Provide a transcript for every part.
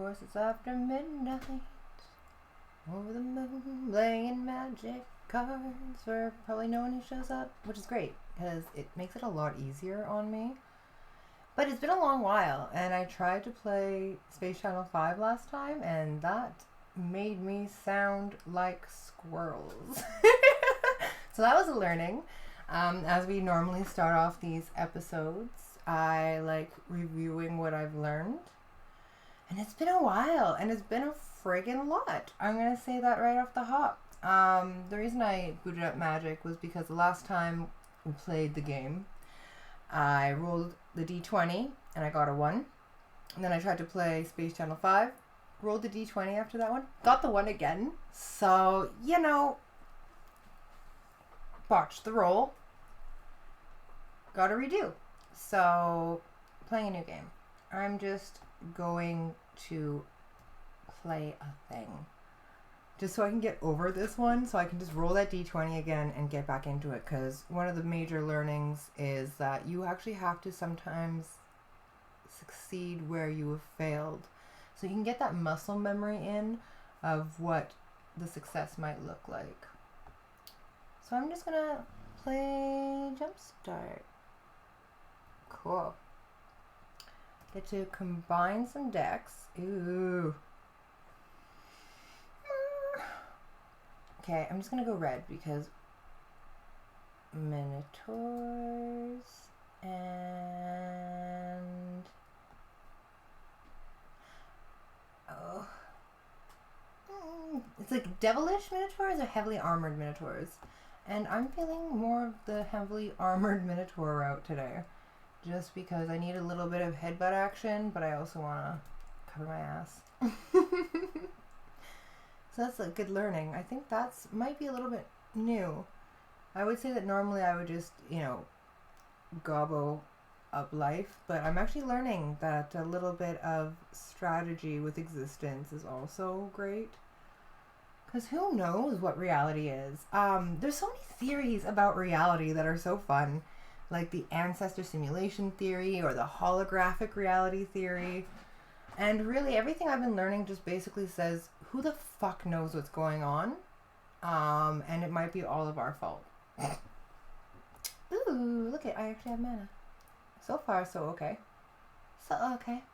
course, it's after midnight. Over the moon, playing magic cards for probably no one who shows up, which is great because it makes it a lot easier on me. But it's been a long while, and I tried to play Space Channel 5 last time, and that made me sound like squirrels. So that was a learning. As we normally start off these episodes, I like reviewing what I've learned. And it's been a while, and it's been a friggin' lot. I'm going to say that right off the hop. The reason I booted up Magic was because the last time we played the game, I rolled the D20 and I got a 1. And then I tried to play Space Channel 5, rolled the D20 after that one, got the 1 again. So, botched the roll, got to redo. So, playing a new game. I'm just going to play a thing just so I can get over this one, so I can just roll that D20 again and get back into it, because one of the major learnings is that you actually have to sometimes succeed where you have failed, so you can get that muscle memory in of what the success might look like. So I'm just gonna play Jumpstart. Cool. Get to combine some decks. Ooh. Okay, I'm just gonna go red because Minotaurs and it's like devilish Minotaurs or heavily armored Minotaurs, and I'm feeling more of the heavily armored Minotaur route today. Just because I need a little bit of headbutt action, but I also want to cover my ass. So that's a good learning. I think that's might be a little bit new. I would say that normally I would just, gobble up life, but I'm actually learning that a little bit of strategy with existence is also great. Because who knows what reality is? There's so many theories about reality that are so fun. Like the ancestor simulation theory or the holographic reality theory. And really everything I've been learning just basically says, who the fuck knows what's going on? And it might be all of our fault. Ooh, look at, I actually have mana. So far, so okay. So okay.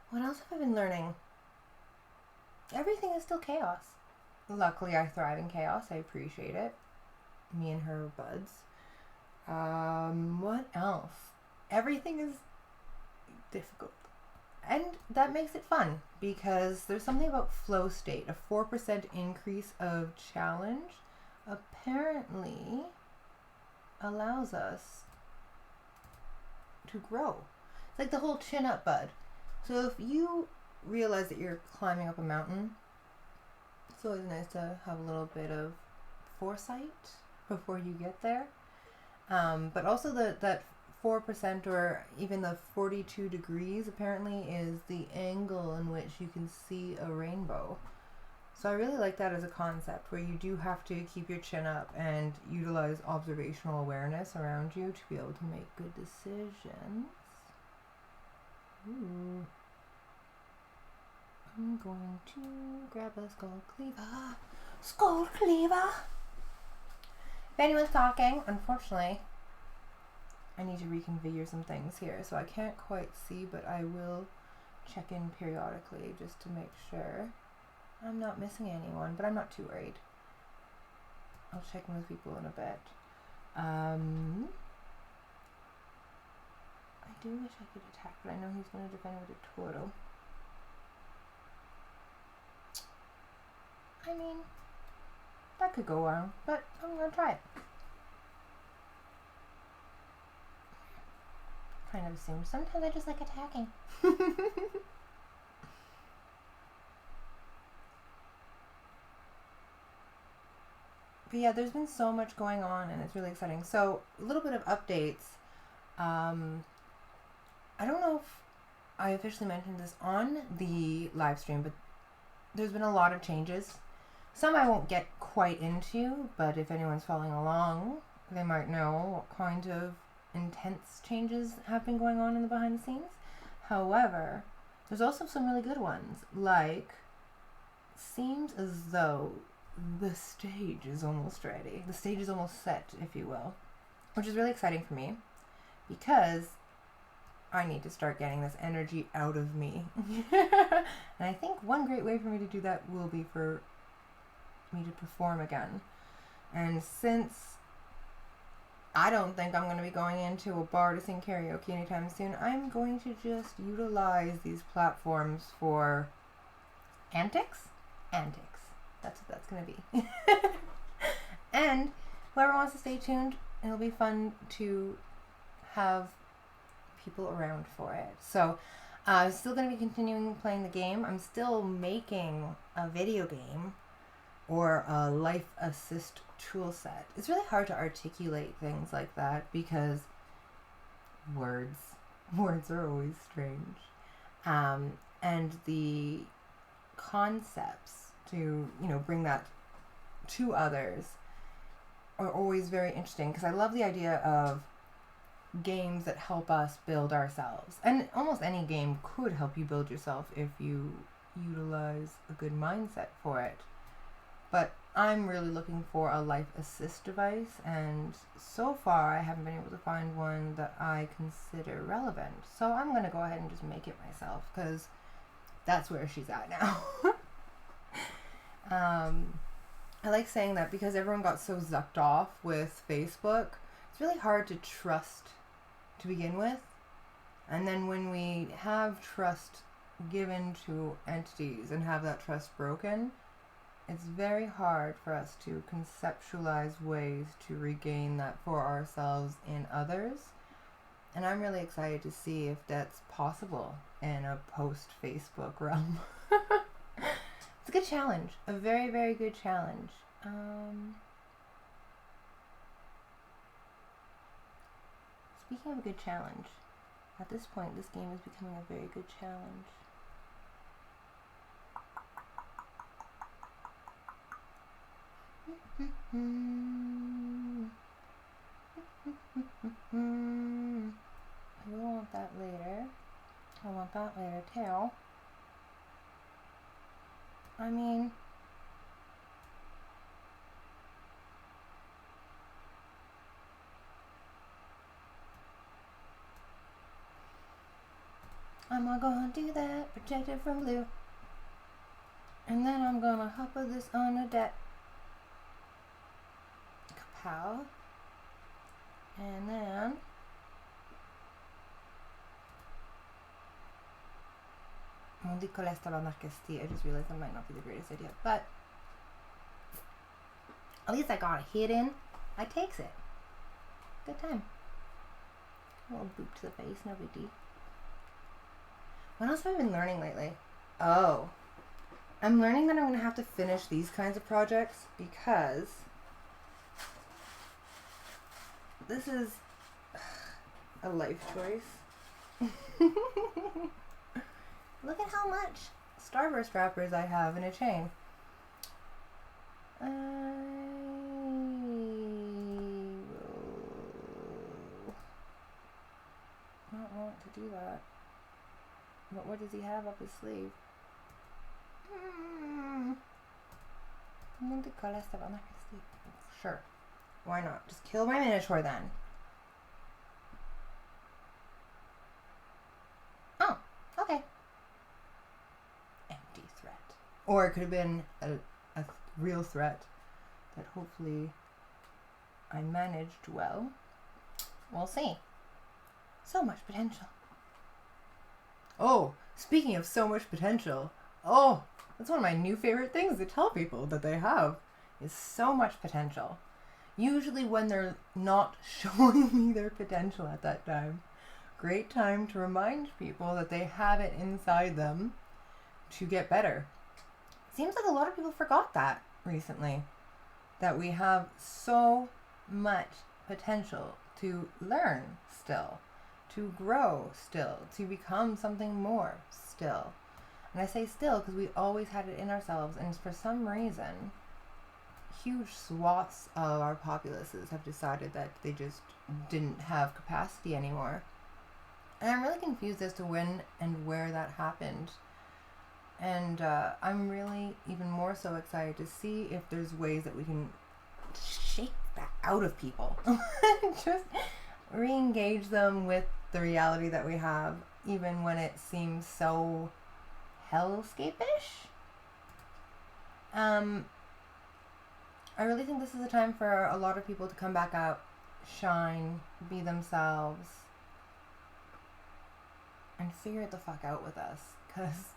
What else have I been learning? Everything is still chaos. Luckily, I thrive in chaos. I appreciate it. Me and her buds. What else? Everything is difficult. And that makes it fun because there's something about flow state. A 4% increase of challenge apparently allows us to grow. It's like the whole chin up, bud. So if you realize that you're climbing up a mountain, it's always nice to have a little bit of foresight before you get there. But also that 4% or even the 42 degrees apparently is the angle in which you can see a rainbow. So I really like that as a concept where you do have to keep your chin up and utilize observational awareness around you to be able to make good decisions. Ooh. I'm going to grab a skull cleaver. Skull cleaver! If anyone's talking, unfortunately, I need to reconfigure some things here, so I can't quite see, but I will check in periodically just to make sure I'm not missing anyone, but I'm not too worried. I'll check in with people in a bit. I do wish I could attack, but I know he's going to defend with a Toro. I mean, that could go wrong, but I'm going to try it. Kind of assume. Sometimes I just like attacking. But yeah, there's been so much going on and it's really exciting. So a little bit of updates. I don't know if I officially mentioned this on the live stream, but there's been a lot of changes. Some I won't get quite into, but if anyone's following along, they might know what kind of intense changes have been going on in the behind the scenes. However, there's also some really good ones, like seems as though the stage is almost ready. The stage is almost set, if you will, which is really exciting for me because I need to start getting this energy out of me. And I think one great way for me to do that will be for me to perform again. And since I don't think I'm going to be going into a bar to sing karaoke anytime soon, I'm going to just utilize these platforms for antics. That's what that's going to be. And whoever wants to stay tuned, it'll be fun to have people around for it. So I'm still going to be continuing playing the game. I'm still making a video game or a life assist tool set. It's really hard to articulate things like that because words are always strange. And the concepts to, bring that to others are always very interesting because I love the idea of games that help us build ourselves. And almost any game could help you build yourself if you utilize a good mindset for it. But I'm really looking for a life assist device, and so far I haven't been able to find one that I consider relevant. So I'm going to go ahead and just make it myself because that's where she's at now. I like saying that because everyone got so zucked off with Facebook. It's really hard to trust to begin with. And then when we have trust given to entities and have that trust broken, it's very hard for us to conceptualize ways to regain that for ourselves in others. And I'm really excited to see if that's possible in a post-Facebook realm. It's a good challenge. A very, very good challenge. Speaking of a good challenge, at this point, this game is becoming a very good challenge. I will want that later. I want that later too. I mean, I'm not gonna do that, protect it from blue. And then I'm gonna hop with this on a deck. Kapow. And then mon dico lei stava anarchisti. I just realized that might not be the greatest idea, but at least I got a hit in. I takes it. Good time. A little boot to the face, no big deal. What else have I been learning lately? Oh, I'm learning that I'm going to have to finish these kinds of projects because this is a life choice. Look at how much Starburst wrappers I have in a chain. I will not want to do that. But what does he have up his sleeve? Sure. Why not? Just kill my Minotaur then. Oh, okay. Empty threat. Or it could have been a real threat that hopefully I managed well. We'll see. So much potential. Oh, speaking of so much potential. Oh, that's one of my new favorite things to tell people that they have is so much potential. Usually when they're not showing me their potential at that time. Great time to remind people that they have it inside them to get better. Seems like a lot of people forgot that recently. That we have so much potential to learn still, to grow still, to become something more still. And I say still because we always had it in ourselves, and for some reason, huge swaths of our populaces have decided that they just didn't have capacity anymore. And I'm really confused as to when and where that happened. And I'm really even more so excited to see if there's ways that we can shake that out of people. Just re-engage them with the reality that we have, even when it seems so hellscape-ish. I really think this is a time for a lot of people to come back out, shine, be themselves, and figure it the fuck out with us. Because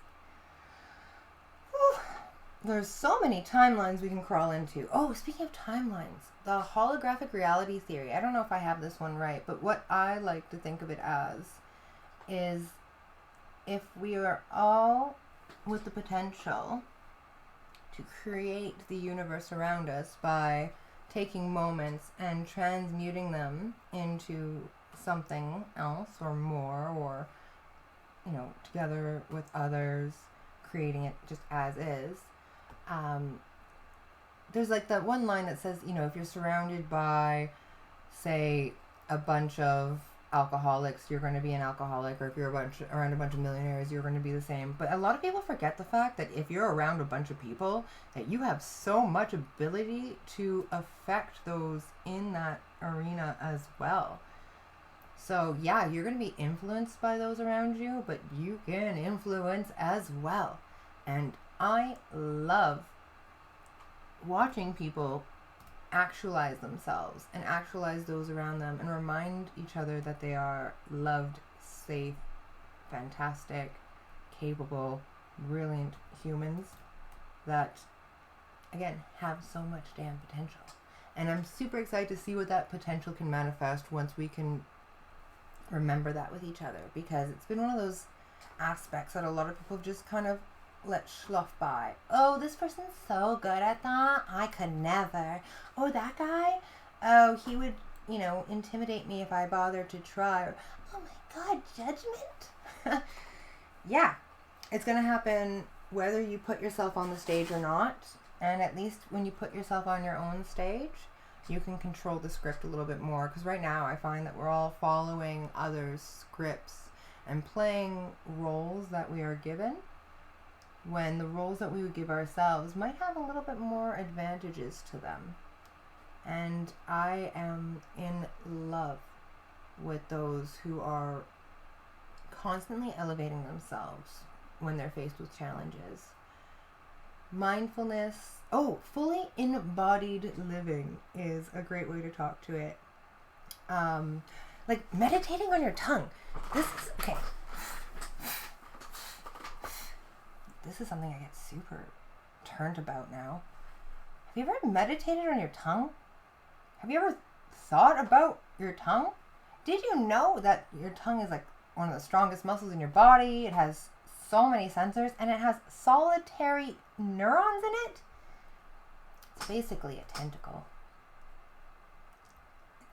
there's so many timelines we can crawl into. Oh, speaking of timelines, the holographic reality theory. I don't know if I have this one right, but what I like to think of it as is if we are all with the potential to create the universe around us by taking moments and transmuting them into something else or more, or, you know, together with others, creating it just as is. There's like that one line that says, you know, if you're surrounded by, say, a bunch of alcoholics, you're going to be an alcoholic, or if you're around a bunch of millionaires, you're going to be the same. But a lot of people forget the fact that if you're around a bunch of people, that you have so much ability to affect those in that arena as well. So yeah, you're going to be influenced by those around you, but you can influence as well. And I love watching people actualize themselves and actualize those around them and remind each other that they are loved, safe, fantastic, capable, brilliant humans that, again, have so much damn potential. And I'm super excited to see what that potential can manifest once we can remember that with each other, because it's been one of those aspects that a lot of people just kind of let slough by. Oh, this person's so good at that, I could never. Oh, that guy, oh, he would, you know, intimidate me if I bothered to try. Or, oh my god, judgment. Yeah, it's gonna happen whether you put yourself on the stage or not. And at least when you put yourself on your own stage, you can control the script a little bit more. Because right now I find that we're all following others' scripts and playing roles that we are given, when the roles that we would give ourselves might have a little bit more advantages to them. And I am in love with those who are constantly elevating themselves when they're faced with challenges. Mindfulness, fully embodied living is a great way to talk to it. Like meditating on your tongue. This is something I get super turned about now. Have you ever meditated on your tongue? Have you ever thought about your tongue? Did you know that your tongue is like one of the strongest muscles in your body? It has so many sensors, and it has solitary neurons in it. It's basically a tentacle.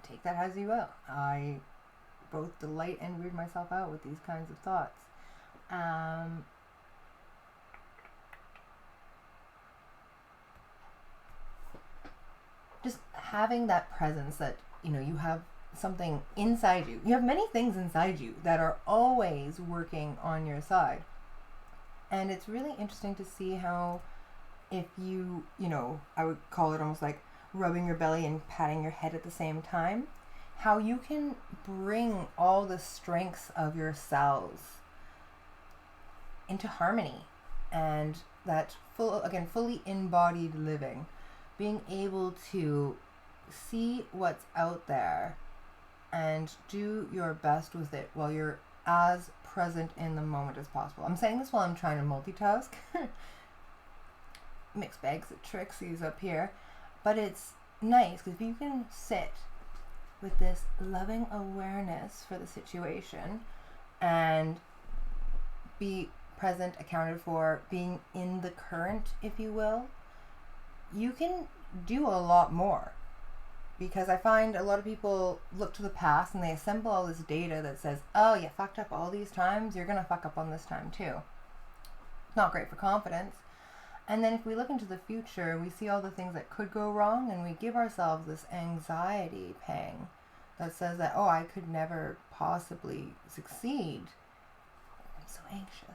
Take that as you will. I both delight and weird myself out with these kinds of thoughts. Just having that presence that, you know, you have something inside you. You have many things inside you that are always working on your side. And it's really interesting to see how, if you know, I would call it almost like rubbing your belly and patting your head at the same time, how you can bring all the strengths of your cells into harmony. And that fully embodied living, being able to see what's out there and do your best with it while you're as present in the moment as possible. I'm saying this while I'm trying to multitask. Mixed bags of Trixie's up here. But it's nice because if you can sit with this loving awareness for the situation and be present, accounted for, being in the current, if you will, you can do a lot more. Because I find a lot of people look to the past and they assemble all this data that says, oh, you fucked up all these times, you're going to fuck up on this time too. Not great for confidence. And then if we look into the future, we see all the things that could go wrong, and we give ourselves this anxiety pang that says that, oh, I could never possibly succeed. I'm so anxious.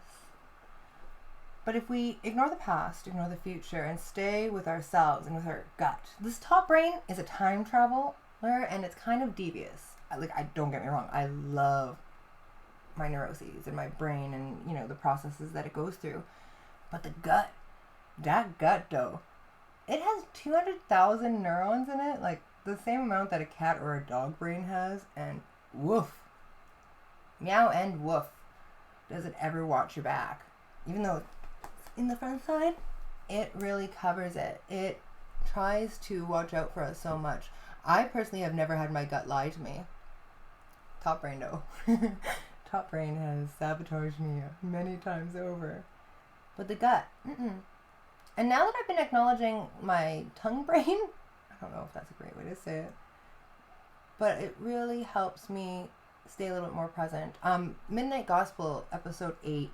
But if we ignore the past, ignore the future, and stay with ourselves and with our gut, this top brain is a time traveler, and it's kind of devious. I don't get me wrong, I love my neuroses and my brain and, you know, the processes that it goes through. But the gut, that gut though, it has 200,000 neurons in it, like the same amount that a cat or a dog brain has, and woof. Meow and woof. Does it ever watch your back? Even though in the front side, it really covers it. It tries to watch out for us so much. I personally have never had my gut lie to me. Top brain, no. Top brain has sabotaged me many times over. But the gut, And now that I've been acknowledging my tongue brain, I don't know if that's a great way to say it, but it really helps me stay a little bit more present. Midnight Gospel episode 8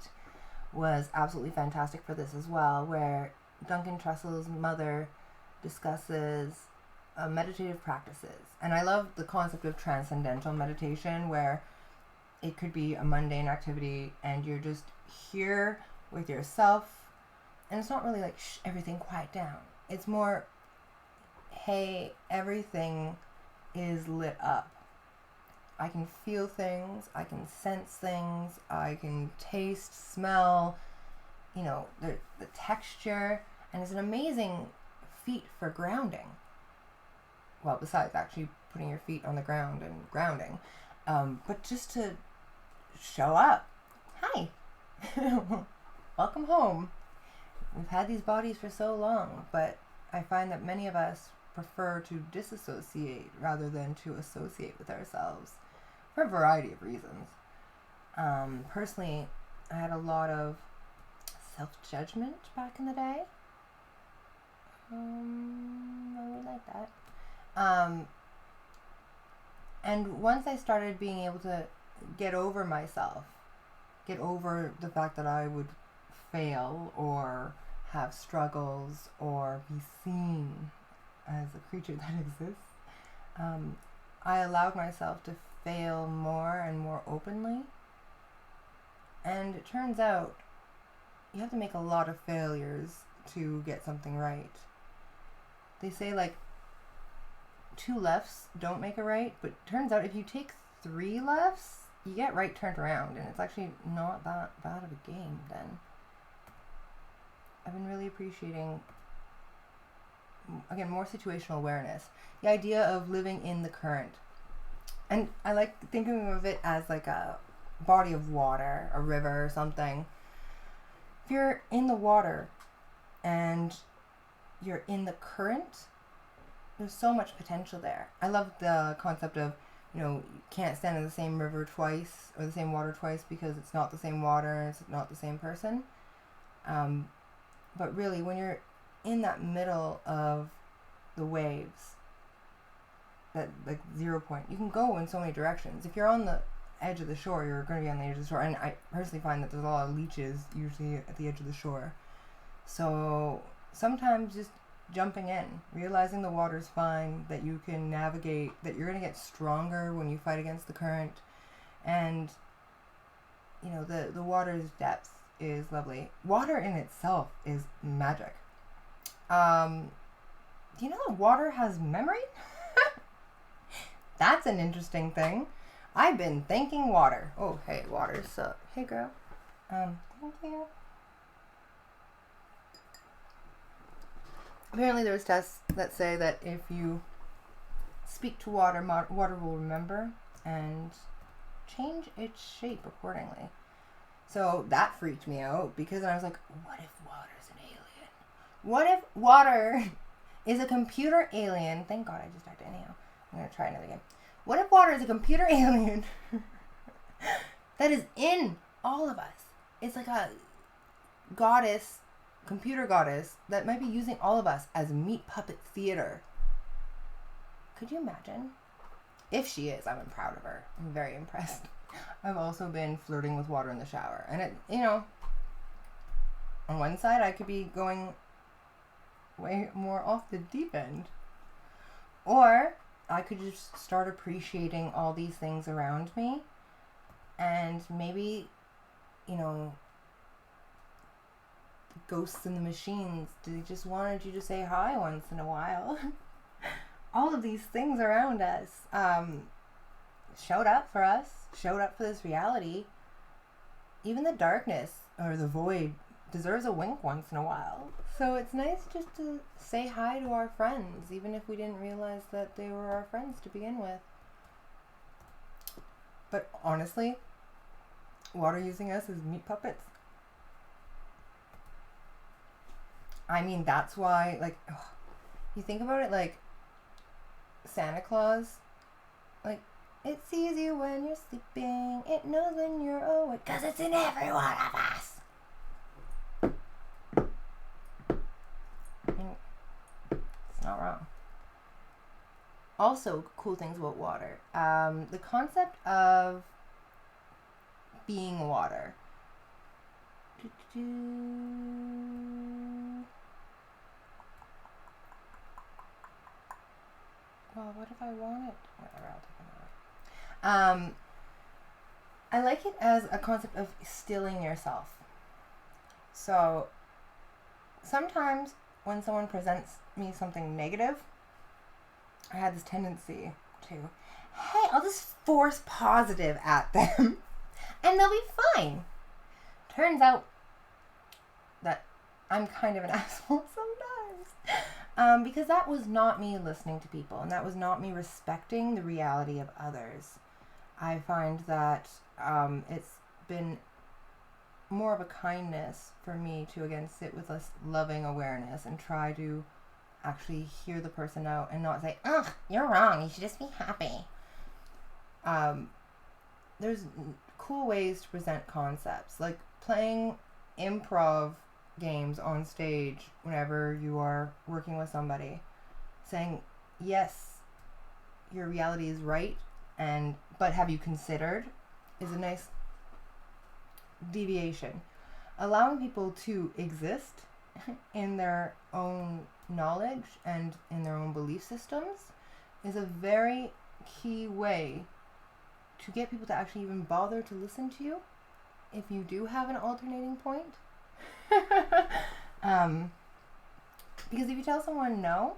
was absolutely fantastic for this as well, where Duncan Trussell's mother discusses meditative practices. And I love the concept of transcendental meditation, where it could be a mundane activity and you're just here with yourself, and it's not really like, shh, everything quiet down. It's more, hey, everything is lit up. I can feel things, I can sense things, I can taste, smell, you know, the texture, and it's an amazing feat for grounding. Well, besides actually putting your feet on the ground and grounding, but just to show up. Hi. Welcome home. We've had these bodies for so long, but I find that many of us prefer to disassociate rather than to associate with ourselves for a variety of reasons. Personally, I had a lot of self-judgment back in the day. I really like that. And once I started being able to get over myself, get over the fact that I would fail or have struggles or be seen as a creature that exists, I allowed myself to fail more and more openly. And it turns out you have to make a lot of failures to get something right. They say like 2 lefts don't make a right, but it turns out if you take 3 lefts, you get right turned around, and it's actually not that bad of a game then. I've been really appreciating, again, more situational awareness. The idea of living in the current. And I like thinking of it as like a body of water, a river or something. If you're in the water and you're in the current, there's so much potential there. I love the concept of, you know, you can't stand in the same river twice or the same water twice because it's not the same water, it's not the same person. But really, when you're in that middle of the waves, that like 0 point, you can go in so many directions. If you're on the edge of the shore, you're going to be on the edge of the shore. And I personally find that there's a lot of leeches usually at the edge of the shore. So sometimes just jumping in, realizing the water's fine, that you can navigate, that you're going to get stronger when you fight against the current. And, you know, the water's depth is lovely. Water in itself is magic. Do you know that water has memory? That's an interesting thing. I've been thanking water. Oh, hey, water. So, hey, girl. Thank you. Apparently there's tests that say that if you speak to water, water will remember and change its shape accordingly. So that freaked me out because I was like, what if water's an alien? What if water is a computer alien? Thank God I just typed it anyhow. I'm going to try another game. What if water is a computer alien that is in all of us? It's like a goddess, computer goddess, that might be using all of us as meat puppet theater. Could you imagine? If she is, I'm proud of her. I'm very impressed. I've also been flirting with water in the shower. And it, you know, on one side I could be going way more off the deep end. Or I could just start appreciating all these things around me, and maybe, you know, the ghosts in the machines, they just wanted you to say hi once in a while. All of these things around us showed up for us, showed up for this reality. Even the darkness or the void deserves a wink once in a while. So it's nice just to say hi to our friends, even if we didn't realize that they were our friends to begin with. But honestly, water using us as meat puppets. I mean, that's why, like, you think about it, like, Santa Claus, like, it sees you when you're sleeping, it knows when you're awake, 'cause it's in every one of us. It's not wrong. Also, cool things about water. The concept of being water. Well, what if I want it? Whatever, I'll take it out. I like it as a concept of stilling yourself. So sometimes when someone presents me something negative, I had this tendency to, hey, I'll just force positive at them and they'll be fine. Turns out that I'm kind of an asshole sometimes. Because that was not me listening to people, and that was not me respecting the reality of others. I find that it's been more of a kindness for me to, again, sit with a loving awareness and try to actually hear the person out and not say, ugh, you're wrong, you should just be happy. There's cool ways to present concepts, like playing improv games on stage whenever you are working with somebody, saying, yes, your reality is right, but have you considered, is a nice deviation. Allowing people to exist in their own knowledge and in their own belief systems is a very key way to get people to actually even bother to listen to you if you do have an alternating point. Because if you tell someone no,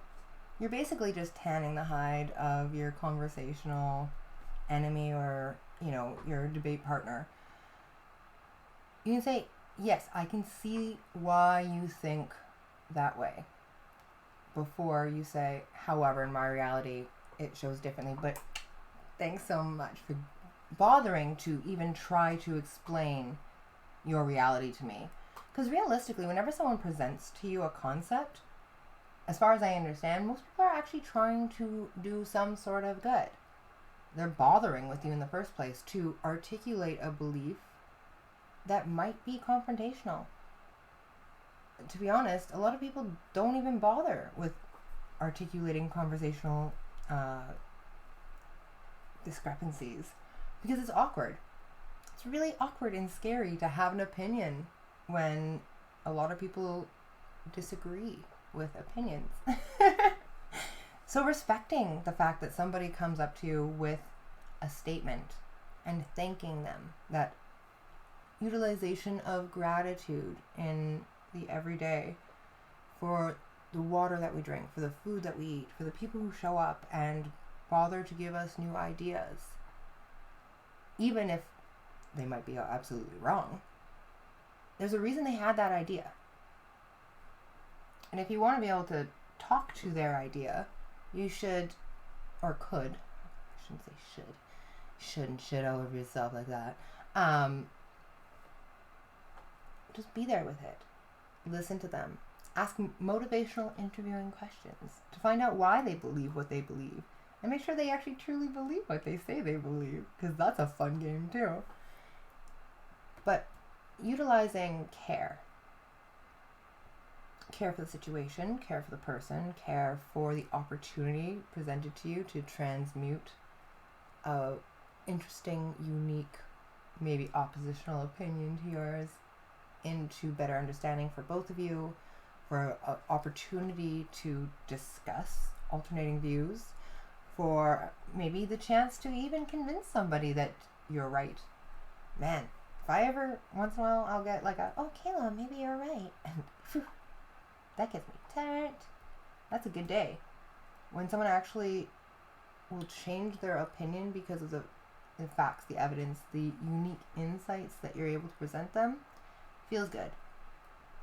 you're basically just tanning the hide of your conversational enemy or, you know, your debate partner. You can say, yes, I can see why you think that way, before you say, however, in my reality, it shows differently. But thanks so much for bothering to even try to explain your reality to me. Because realistically, whenever someone presents to you a concept, as far as I understand, most people are actually trying to do some sort of good. They're bothering with you in the first place to articulate a belief that might be confrontational. To be honest, a lot of people don't even bother with articulating conversational discrepancies because it's awkward. It's really awkward and scary to have an opinion when a lot of people disagree with opinions. So respecting the fact that somebody comes up to you with a statement and thanking them, that utilization of gratitude in the everyday for the water that we drink, for the food that we eat, for the people who show up and bother to give us new ideas, even if they might be absolutely wrong. There's a reason they had that idea. And if you want to be able to talk to their idea, you should, or could, I shouldn't say should, shouldn't shit all over yourself like that. Just be there with it. Listen to them. Ask motivational interviewing questions to find out why they believe what they believe. And make sure they actually truly believe what they say they believe, because that's a fun game too. But utilizing care. Care for the situation, care for the person, care for the opportunity presented to you to transmute a interesting, unique, maybe oppositional opinion to yours into better understanding for both of you, for an opportunity to discuss alternating views, for maybe the chance to even convince somebody that you're right. Man, if I ever, once in a while, I'll get like oh, Kayla, maybe you're right. And phew, that gets me turned. That's a good day. When someone actually will change their opinion because of the facts, the evidence, the unique insights that you're able to present them, feels good.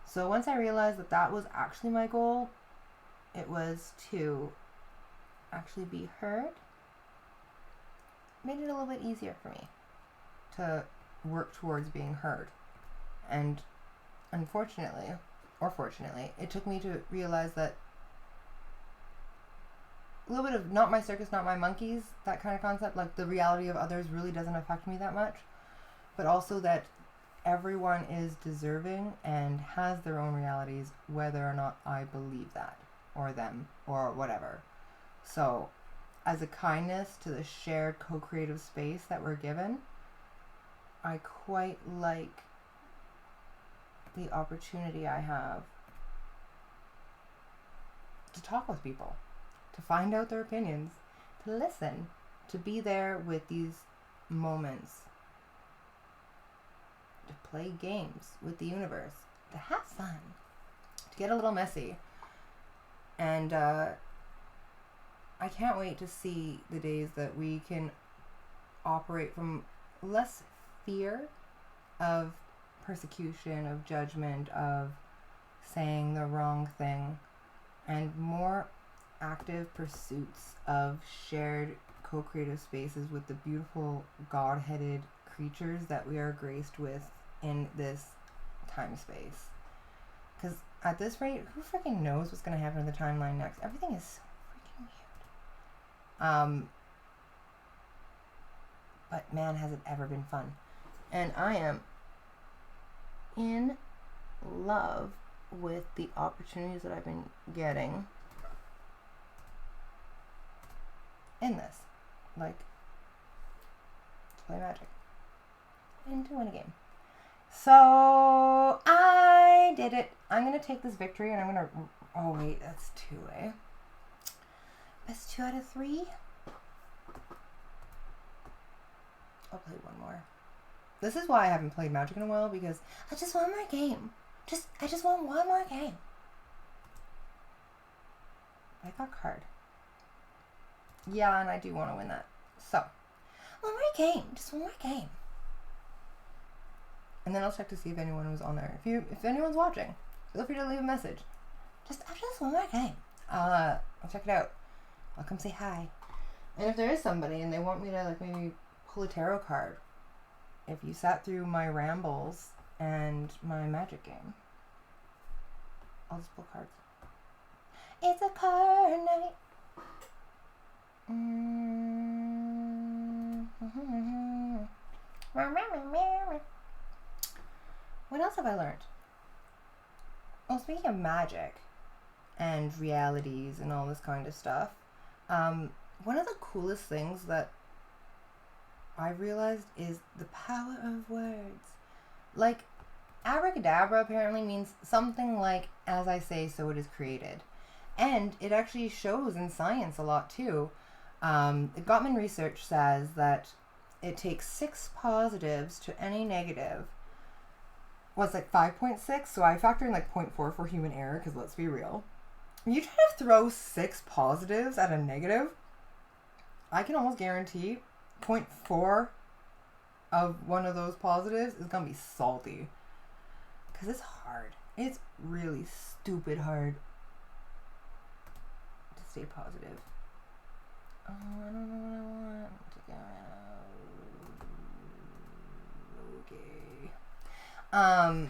So once I realized that that was actually my goal, it was to actually be heard, made it a little bit easier for me to work towards being heard. And unfortunately, or fortunately, it took me to realize that a little bit of not my circus, not my monkeys, that kind of concept, like the reality of others really doesn't affect me that much, but also that everyone is deserving and has their own realities, whether or not I believe that, or them, or whatever. So, as a kindness to the shared co-creative space that we're given, I quite like the opportunity I have to talk with people, to find out their opinions, to listen, to be there with these moments, to play games with the universe, to have fun, to get a little messy. And I can't wait to see the days that we can operate from less fear of persecution, of judgment, of saying the wrong thing, and more active pursuits of shared co-creative spaces with the beautiful God-headed creatures that we are graced with in this time space. Because at this rate, who freaking knows what's going to happen in the timeline next? Everything is so freaking weird. But man, has it ever been fun. And I am in love with the opportunities that I've been getting in this. Like, to play Magic. And to win a game. So, I did it. I'm going to take this victory and I'm going to... Oh, wait, that's 2, eh? That's 2 out of 3? I'll play one more. This is why I haven't played Magic in a while, because I just want more game. I just want one more game. I got card. Yeah, and I do want to win that. So, one more game. Just one more game. And then I'll check to see if anyone was on there. If anyone's watching, feel free to leave a message. After this one more game, I'll check it out. I'll come say hi. And if there is somebody and they want me to like maybe pull a tarot card, if you sat through my rambles and my Magic game, I'll just pull cards. It's a card night. What else have I learned? Well, speaking of magic and realities and all this kind of stuff, one of the coolest things that I've realized is the power of words. Like, abracadabra apparently means something like, as I say, so it is created. And it actually shows in science a lot too. The Gottman research says that it takes 6 positives to any negative. Well, it's like 5.6, so I factor in like 0.4 for human error, because let's be real. You try to throw 6 positives at a negative, I can almost guarantee 0.4 of one of those positives is going to be salty. Because it's hard. It's really stupid hard to stay positive. Oh, I don't know what I want to go out. Okay.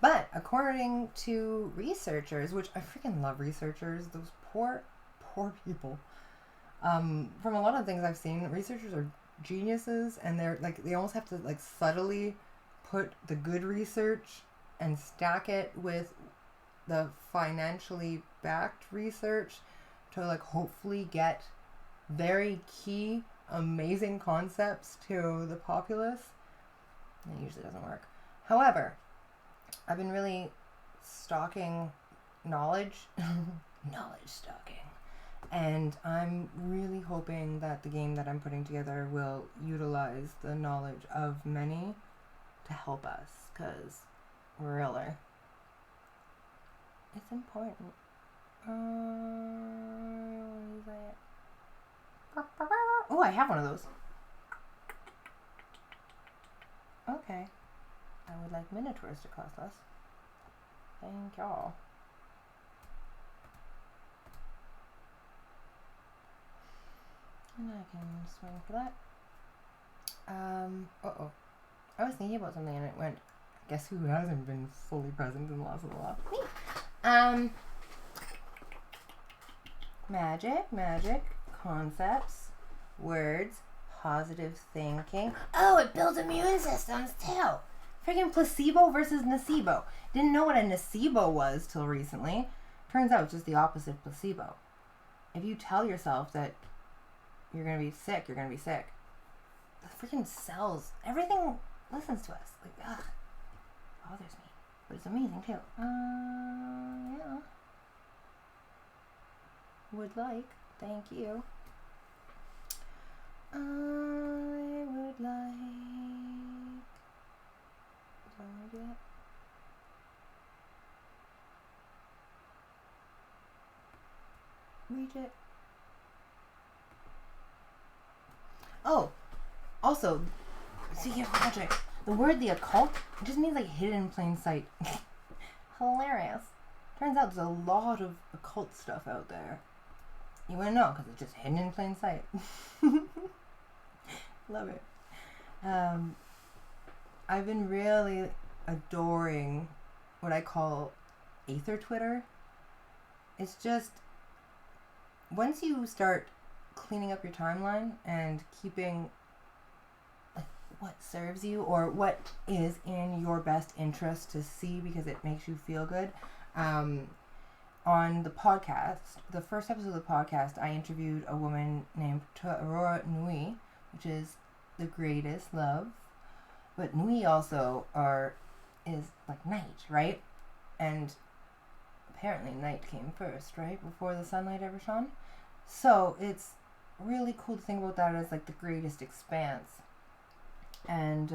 But according to researchers, which I freaking love researchers, those poor people. From a lot of things I've seen, researchers are geniuses, and they're like, they almost have to like subtly put the good research and stack it with the financially backed research to like hopefully get very key, amazing concepts to the populace. It usually doesn't work. However, I've been really stalking knowledge. Knowledge stalking. And I'm really hoping that the game that I'm putting together will utilize the knowledge of many to help us, because really, it's important. What is that? Oh, I have one of those. Okay. I would like minotaurs to cost less. Thank y'all. And I can swing for that. Uh-oh. I was thinking about something and it went, guess who hasn't been fully present in the last little while? Me. Magic, concepts, words, positive thinking. Oh, it builds immune systems too. Freaking placebo versus nocebo. Didn't know what a nocebo was till recently. Turns out it's just the opposite of placebo. If you tell yourself that you're going to be sick, you're going to be sick. The freaking cells, everything listens to us. Like, ugh. Bothers me. But it's amazing too. Yeah. Would like. Thank you. I would like. Do I want to do that? Reach it. Oh, also, speaking of magic, the word the occult, it just means like hidden in plain sight. Hilarious. Turns out there's a lot of occult stuff out there. You wouldn't know because it's just hidden in plain sight. Love it. I've been really adoring what I call Aether Twitter. It's just, once you start cleaning up your timeline and keeping like what serves you or what is in your best interest to see because it makes you feel good. On the podcast, the first episode of the podcast, I interviewed a woman named Aurora Nui, which is the greatest love. But Nui also is like night, right? And apparently night came first, right? Before the sunlight ever shone. So it's really cool to think about that as like the greatest expanse. And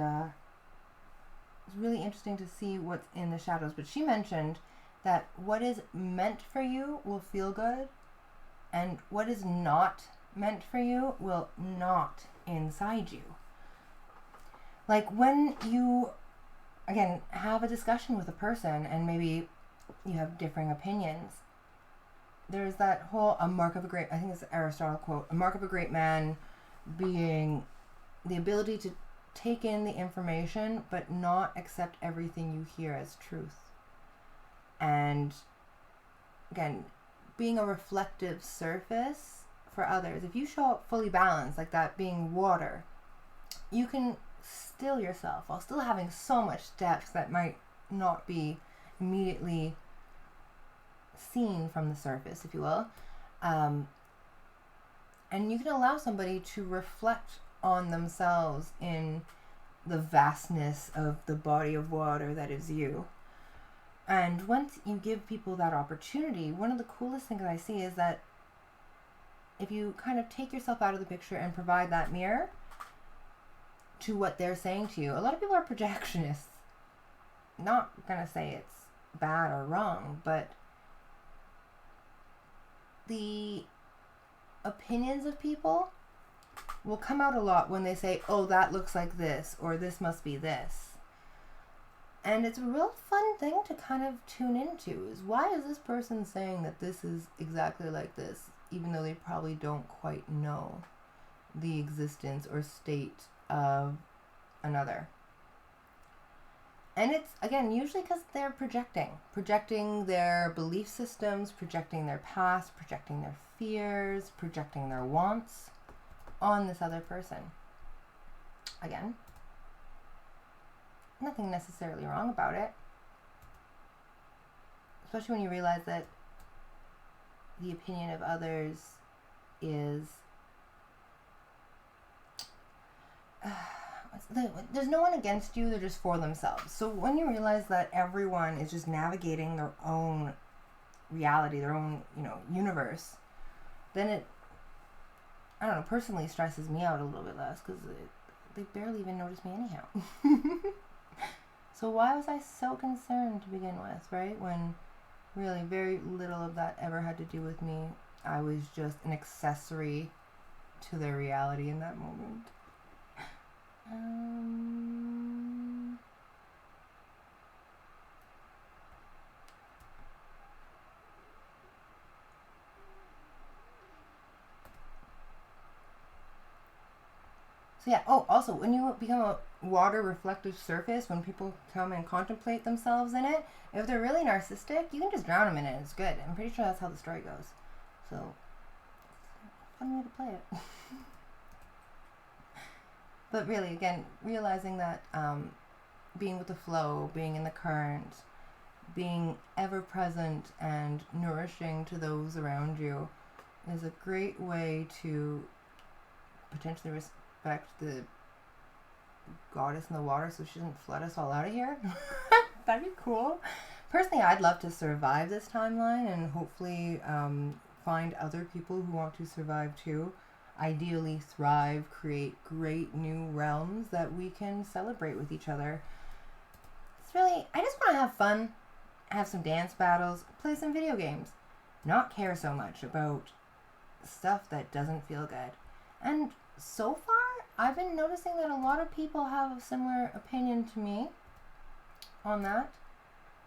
it's really interesting to see what's in the shadows. But she mentioned that what is meant for you will feel good, and what is not meant for you will not inside you. Like when you, again, have a discussion with a person and maybe you have differing opinions, there's that whole, I think it's an Aristotle quote, a mark of a great man being the ability to take in the information but not accept everything you hear as truth. And again, being a reflective surface for others. If you show up fully balanced, like that being water, you can still yourself while still having so much depth that might not be immediately seen from the surface, if you will. And you can allow somebody to reflect on themselves in the vastness of the body of water that is you. And once you give people that opportunity, one of the coolest things I see is that if you kind of take yourself out of the picture and provide that mirror to what they're saying to you, a lot of people are projectionists. Not going to say it's bad or wrong, but the opinions of people will come out a lot when they say, oh, that looks like this, or this must be this. And it's a real fun thing to kind of tune into, is why is this person saying that this is exactly like this, even though they probably don't quite know the existence or state of another. And it's, again, usually because they're projecting their belief systems, projecting their past, projecting their fears, projecting their wants on this other person. Again, nothing necessarily wrong about it. Especially when you realize that the opinion of others is, what's there's no one against you, they're just for themselves. So when you realize that everyone is just navigating their own reality, their own, universe, then it, I don't know, personally stresses me out a little bit less because they barely even notice me anyhow. So why was I so concerned to begin with, right? When really very little of that ever had to do with me. I was just an accessory to their reality in that moment. So yeah, also when you become a water reflective surface, when people come and contemplate themselves in it, if they're really narcissistic, you can just drown them in it. It's good. I'm pretty sure that's how the story goes. So, fun way to play it. But really, again, realizing that being with the flow, being in the current, being ever present and nourishing to those around you is a great way to potentially respect the goddess in the water so she doesn't flood us all out of here. That'd be cool. Personally, I'd love to survive this timeline and hopefully find other people who want to survive too. Ideally thrive, create great new realms that we can celebrate with each other. It's really, I just want to have fun, have some dance battles, play some video games, not care so much about stuff that doesn't feel good. And so far, I've been noticing that a lot of people have a similar opinion to me on that,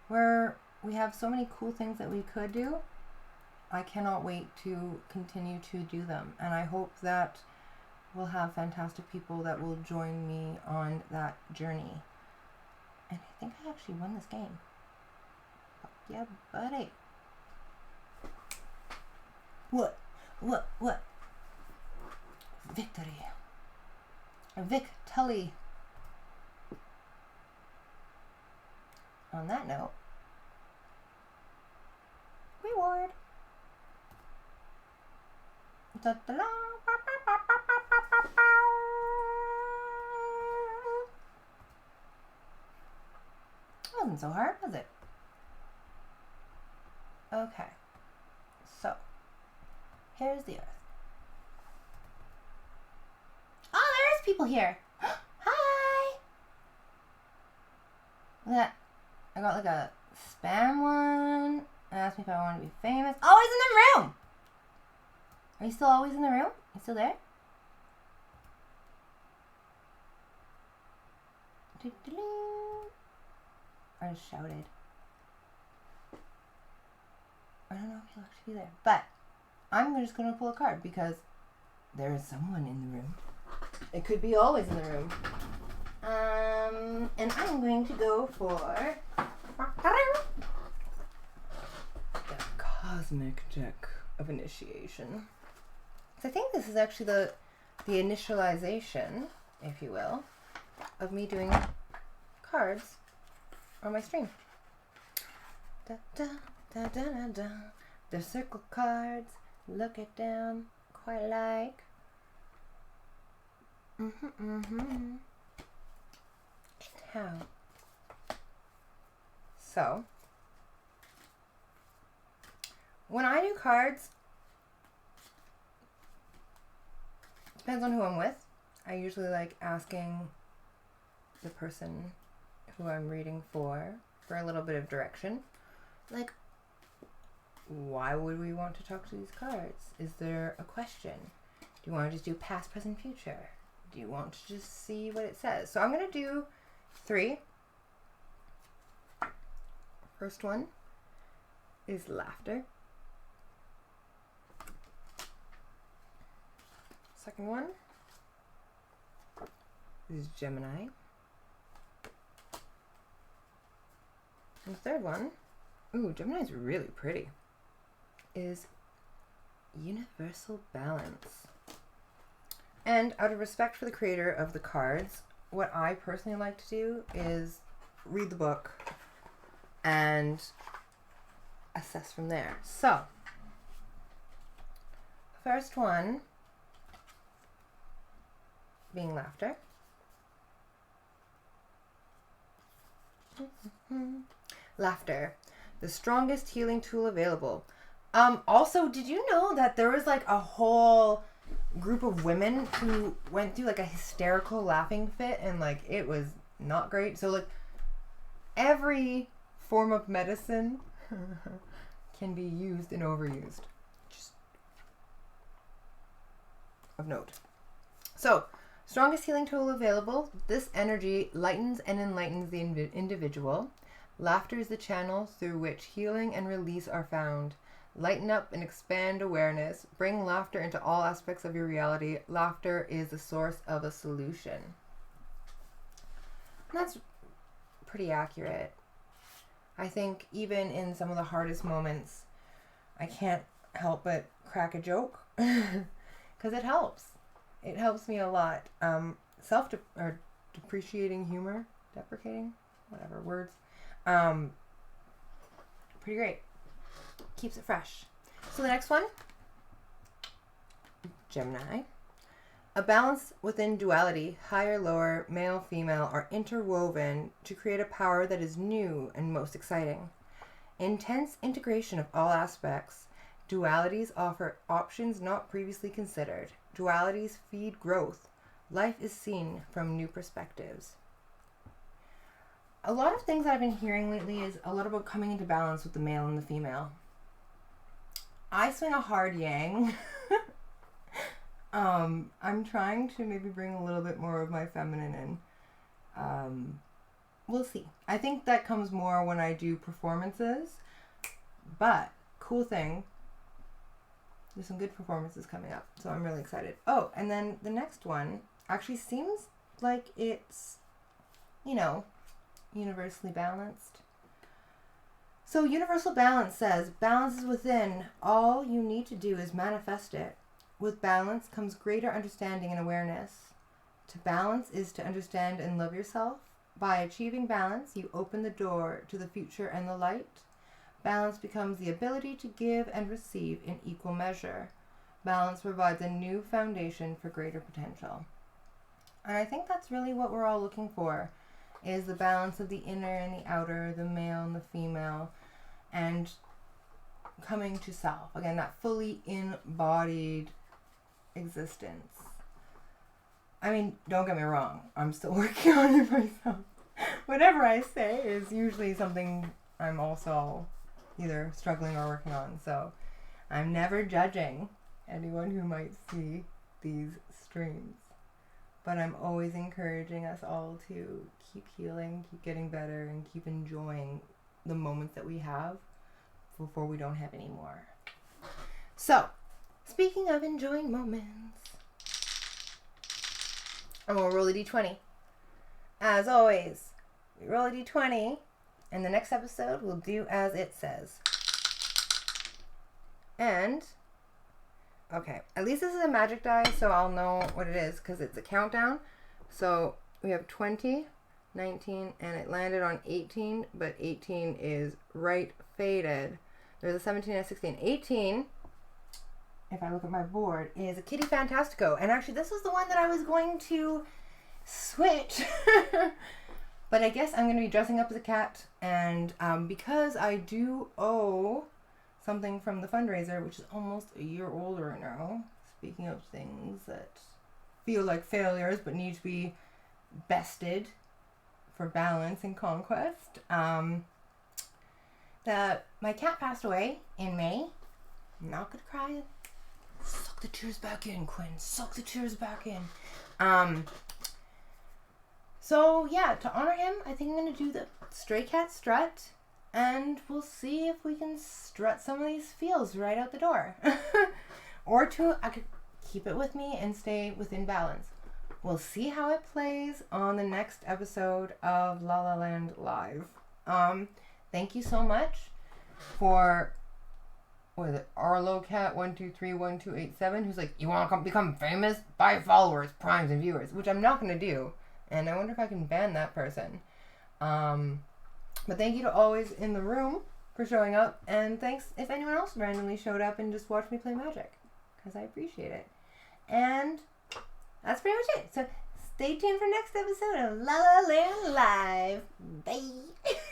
where we have so many cool things that we could do. I cannot wait to continue to do them, and I hope that we'll have fantastic people that will join me on that journey. And I think I actually won this game. Fuck yeah, buddy. What? Victory. Victory. On that note, reward. That wasn't so hard, was it? Okay, so here's the earth. Oh, there's people here. Hi. Look at that. I got like a spam one. It asked me if I want to be famous. Oh, he's in the room. Are you still always in the room? You still there? I just shouted. I don't know if he'll actually be there. But I'm just going to pull a card because there is someone in the room. It could be always in the room. And I'm going to go for the Cosmic Deck of Initiation. So I think this is actually the initialization, if you will, of me doing cards on my stream. Da, da, da, da, da, da. The circle cards, look at them, quite like. How? So, when I do cards, depends on who I'm with. I usually like asking the person who I'm reading for a little bit of direction. Like, why would we want to talk to these cards? Is there a question? Do you want to just do past, present, future? Do you want to just see what it says? So I'm going to do 3. First one is laughter. Second one is Gemini. And the third one, ooh, Gemini's really pretty, is universal balance. And out of respect for the creator of the cards, what I personally like to do is read the book and assess from there. So, first one being laughter. Laughter, the strongest healing tool available. Also, did you know that there was like a whole group of women who went through like a hysterical laughing fit, and like it was not great? So like every form of medicine can be used and overused. Just of note. So, strongest healing tool available. This energy lightens and enlightens the individual. Laughter is the channel through which healing and release are found. Lighten up and expand awareness. Bring laughter into all aspects of your reality. Laughter is the source of a solution. And that's pretty accurate. I think even in some of the hardest moments, I can't help but crack a joke because it helps. It helps me a lot. Depreciating humor, deprecating, whatever words. Pretty great. Keeps it fresh. So the next one, Gemini. A balance within duality, higher, lower, male, female, are interwoven to create a power that is new and most exciting. Intense integration of all aspects. Dualities offer options not previously considered. Dualities feed growth. Life is seen from new perspectives. A lot of things that I've been hearing lately is a lot about coming into balance with the male and the female. I swing a hard yang. I'm trying to maybe bring a little bit more of my feminine in. We'll see. I think that comes more when I do performances. But, cool thing, there's some good performances coming up. So I'm really excited. Oh, and then the next one actually seems like it's, universally balanced. So universal balance says, balance is within. All you need to do is manifest it. With balance comes greater understanding and awareness. To balance is to understand and love yourself. By achieving balance, you open the door to the future and the light. Balance becomes the ability to give and receive in equal measure. Balance provides a new foundation for greater potential. And I think that's really what we're all looking for, is the balance of the inner and the outer, the male and the female, and coming to self. Again, that fully embodied existence. I mean, don't get me wrong, I'm still working on it myself. Whatever I say is usually something I'm also either struggling or working on. So I'm never judging anyone who might see these streams. But I'm always encouraging us all to keep healing, keep getting better, and keep enjoying the moments that we have before we don't have any more. So, speaking of enjoying moments, I'm going to roll a d20. As always, we roll a d20, and the next episode we'll do as it says. And, okay, at least this is a magic die, so I'll know what it is, because it's a countdown. So, we have 20, 19, and it landed on 18, but 18 is right faded. There's a 17 and a 16. 18, if I look at my board, is a Kitty Fantastico. And actually, this was the one that I was going to switch. But I guess I'm going to be dressing up as a cat. And because I do owe something from the fundraiser, which is almost a year older now. Speaking of things that feel like failures but need to be bested for balance and conquest. That my cat passed away in May. I'm not gonna cry. Suck the tears back in, Quinn. Suck the tears back in. So yeah, to honor him, I think I'm gonna do the stray cat strut, and we'll see if we can strut some of these feels right out the door. Or I could keep it with me and stay within balance. We'll see how it plays on the next episode of La La Land Live. Thank you so much for, what is it, Arlocat123128, who's like, you want to become famous? Buy followers, primes, and viewers, which I'm not going to do. And I wonder if I can ban that person. But thank you to always in the room for showing up. And thanks if anyone else randomly showed up and just watched me play Magic, because I appreciate it. And that's pretty much it. So stay tuned for next episode of La La Land Live. Bye.